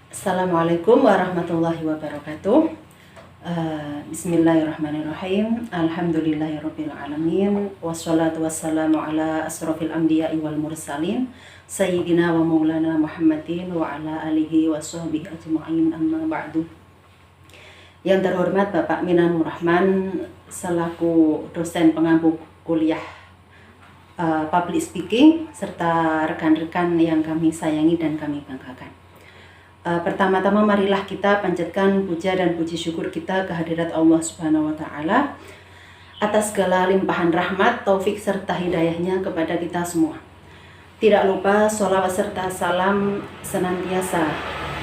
Assalamualaikum warahmatullahi wabarakatuh. Bismillahirrahmanirrahim. Alhamdulillahirabbil alamin. Wassalatu wassalamu ala asrofil anbiya'i wal mursalin sayyidina wa maulana Muhammadin wa ala alihi wa sahbihi ajma'in, amma ba'du. Yang terhormat Bapak Minanur Rahman selaku dosen pengampu kuliah public speaking serta rekan-rekan yang kami sayangi dan kami banggakan. Pertama-tama marilah kita panjatkan puja dan puji syukur kita kehadirat Allah Subhanahu wa Ta'ala atas segala limpahan rahmat, taufik serta hidayahnya kepada kita semua. Tidak lupa sholawat serta salam senantiasa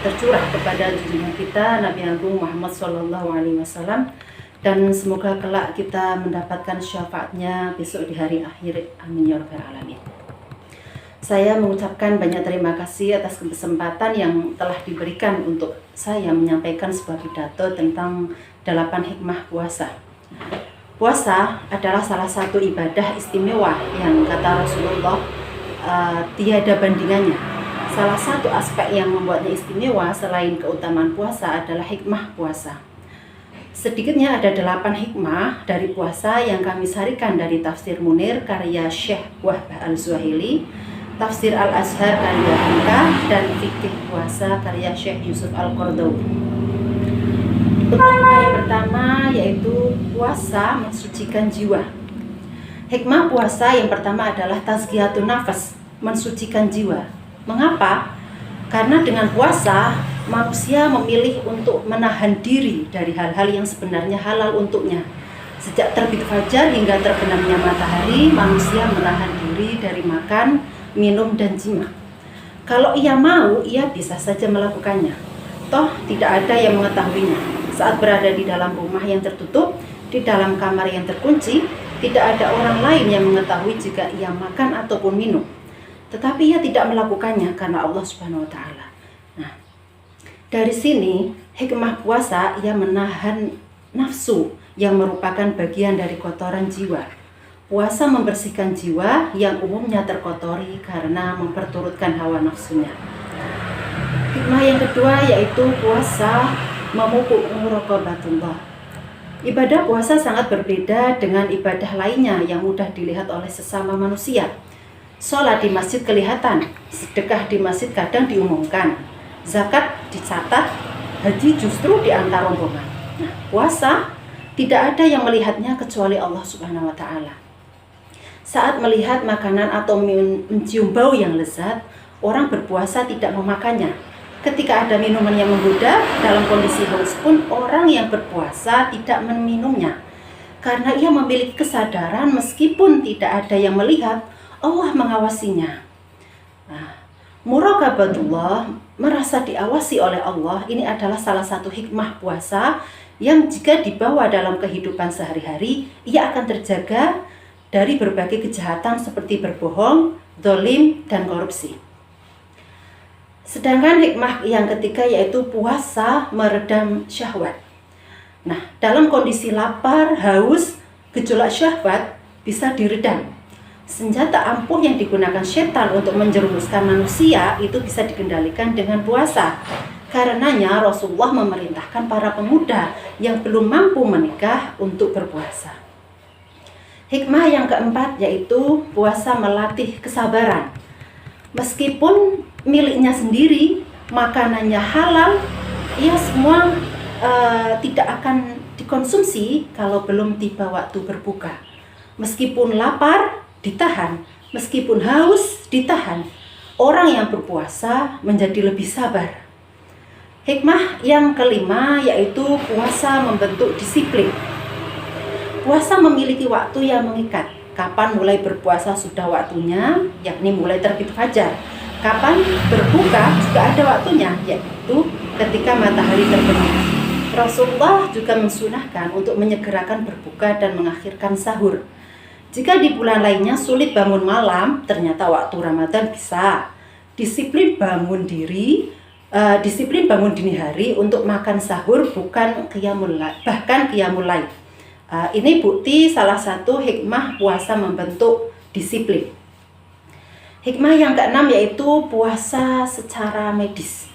tercurah kepada junjungan kita Nabi Agung Muhammad Sallallahu Alaihi Wasallam, dan semoga kelak kita mendapatkan syafaatnya besok di hari akhir. Amin ya rabbal alamin. Saya mengucapkan banyak terima kasih atas kesempatan yang telah diberikan untuk saya menyampaikan sebuah pidato tentang 8 hikmah puasa. Puasa adalah salah satu ibadah istimewa yang kata Rasulullah tiada bandingannya. Salah satu aspek yang membuatnya istimewa selain keutamaan puasa adalah hikmah puasa. Sedikitnya ada 8 hikmah dari puasa yang kami sarikan dari Tafsir Munir karya Syekh Wahbah Al-Zuhaili, Tafsir Al-Azhar karya Hamka, dan Fikih Puasa karya Syekh Yusuf Al-Qaradawi. Hikmah yang pertama yaitu puasa mensucikan jiwa. Hikmah puasa yang pertama adalah tazkiyatun nafas, mensucikan jiwa. Mengapa? Karena dengan puasa manusia memilih untuk menahan diri dari hal-hal yang sebenarnya halal untuknya. Sejak terbit fajar hingga terbenamnya matahari, manusia menahan diri dari makan, minum, dan jima. Kalau ia mau, ia bisa saja melakukannya. Toh tidak ada yang mengetahuinya. Saat berada di dalam rumah yang tertutup, di dalam kamar yang terkunci, tidak ada orang lain yang mengetahui jika ia makan ataupun minum. Tetapi ia tidak melakukannya karena Allah Subhanahu wa Ta'ala. Nah, dari sini hikmah puasa, ia menahan nafsu yang merupakan bagian dari kotoran jiwa. Puasa membersihkan jiwa yang umumnya terkotori karena memperturutkan hawa nafsunya. Hikmah yang kedua yaitu puasa memupuk muraqabatullah. Ibadah puasa sangat berbeda dengan ibadah lainnya yang mudah dilihat oleh sesama manusia. Sholat di masjid kelihatan, sedekah di masjid kadang diumumkan, zakat dicatat, haji justru diantar rombongan. Nah, puasa tidak ada yang melihatnya kecuali Allah Subhanahu wa Ta'ala. Saat melihat makanan atau mencium bau yang lezat, orang berpuasa tidak memakannya. Ketika ada minuman yang menggoda, dalam kondisi haus pun orang yang berpuasa tidak meminumnya. Karena ia memiliki kesadaran meskipun tidak ada yang melihat, Allah mengawasinya. Nah, muraqabatullah, merasa diawasi oleh Allah, ini adalah salah satu hikmah puasa yang jika dibawa dalam kehidupan sehari-hari, ia akan terjaga dari berbagai kejahatan seperti berbohong, zalim, dan korupsi. Sedangkan hikmah yang ketiga yaitu puasa meredam syahwat. Nah, dalam kondisi lapar, haus, gejolak syahwat bisa diredam. Senjata ampuh yang digunakan setan untuk menjerumuskan manusia itu bisa dikendalikan dengan puasa. Karenanya Rasulullah memerintahkan para pemuda yang belum mampu menikah untuk berpuasa. Hikmah yang keempat yaitu puasa melatih kesabaran. Meskipun miliknya sendiri, makanannya halal, ia semua tidak akan dikonsumsi kalau belum tiba waktu berbuka. Meskipun lapar, ditahan. Meskipun haus, ditahan. Orang yang berpuasa menjadi lebih sabar. Hikmah yang kelima yaitu puasa membentuk disiplin. Puasa memiliki waktu yang mengikat. Kapan mulai berpuasa sudah waktunya, yakni mulai terbit fajar. Kapan berbuka juga ada waktunya, yaitu ketika matahari terbenam. Rasulullah juga mensunahkan untuk menyegerakan berbuka dan mengakhirkan sahur. Jika di bulan lainnya sulit bangun malam, ternyata waktu Ramadan bisa. Disiplin bangun dini hari untuk makan sahur, bukan qiyamul lail, bahkan qiyamul lail. Ini bukti salah satu hikmah puasa membentuk disiplin. Hikmah yang keenam yaitu puasa secara medis.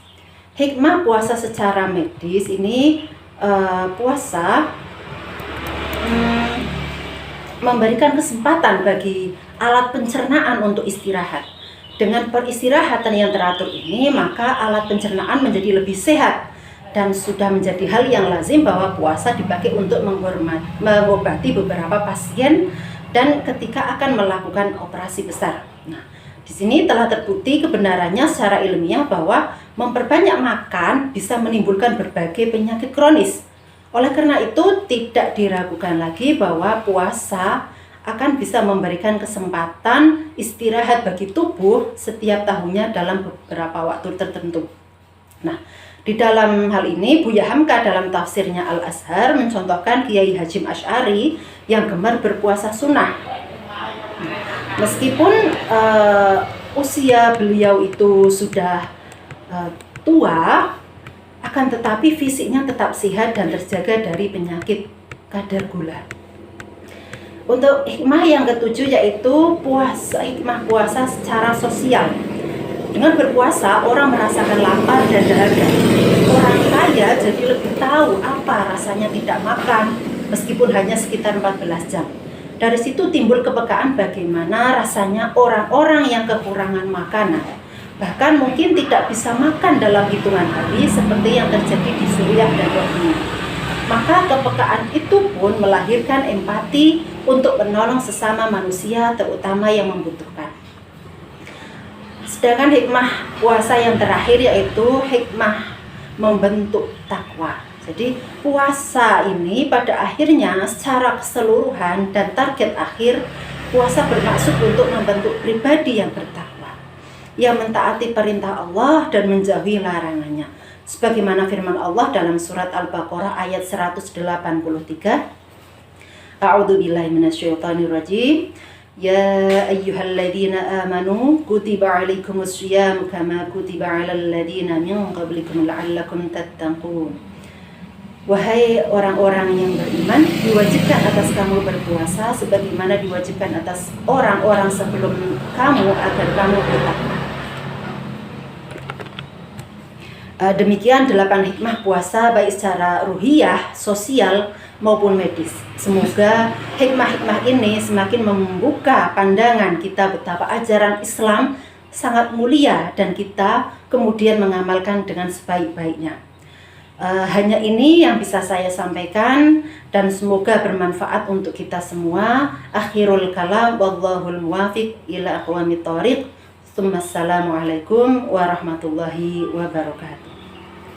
hikmah puasa secara medis ini, puasa memberikan kesempatan bagi alat pencernaan untuk istirahat. Dengan peristirahatan yang teratur ini, maka alat pencernaan menjadi lebih sehat dan sudah menjadi hal yang lazim bahwa puasa dipakai untuk mengobati beberapa pasien dan ketika akan melakukan operasi besar. Nah, di sini telah terbukti kebenarannya secara ilmiah bahwa memperbanyak makan bisa menimbulkan berbagai penyakit kronis. Oleh karena itu, tidak diragukan lagi bahwa puasa akan bisa memberikan kesempatan istirahat bagi tubuh setiap tahunnya dalam beberapa waktu tertentu. Nah, di dalam hal ini Buya Hamka dalam tafsirnya Al-Azhar mencontohkan Kiai Hashim Asy'ari yang gemar berpuasa sunnah. Meskipun usia beliau itu sudah tua, akan tetapi fisiknya tetap sehat dan terjaga dari penyakit kadar gula. Untuk hikmah yang ketujuh yaitu hikmah puasa secara sosial. Dengan berpuasa, orang merasakan lapar dan dahaga. Orang kaya jadi lebih tahu apa rasanya tidak makan, meskipun hanya sekitar 14 jam. Dari situ timbul kepekaan bagaimana rasanya orang-orang yang kekurangan makanan. Bahkan mungkin tidak bisa makan dalam hitungan hari seperti yang terjadi di Suriah dan Rohingya. Maka kepekaan itu pun melahirkan empati untuk menolong sesama manusia, terutama yang membutuhkan. Sedangkan hikmah puasa yang terakhir yaitu hikmah membentuk takwa. Jadi puasa ini pada akhirnya secara keseluruhan dan target akhir, puasa bermaksud untuk membentuk pribadi yang bertakwa, yang mentaati perintah Allah dan menjauhi larangannya. Sebagaimana firman Allah dalam surat Al-Baqarah ayat 183. A'udzubillahi minasyaitonirrajim. Ya ayyuhalladzina amanu kutiba 'alaikumus syiyam kama kutiba 'alal ladzina min qablikum la'allakum tattaqun. Wahai orang-orang yang beriman, diwajibkan atas kamu berpuasa sebagaimana diwajibkan atas orang-orang sebelum kamu agar kamu bertakwa. Demikian 8 hikmah puasa baik secara ruhiyah, sosial maupun medis. Semoga hikmah-hikmah ini semakin membuka pandangan kita betapa ajaran Islam sangat mulia dan kita kemudian mengamalkan dengan sebaik-baiknya. Hanya ini yang bisa saya sampaikan dan semoga bermanfaat untuk kita semua. Akhirul kalam wallahul muwafiq ila aqwamit thoriq. Assalamualaikum warahmatullahi wabarakatuh.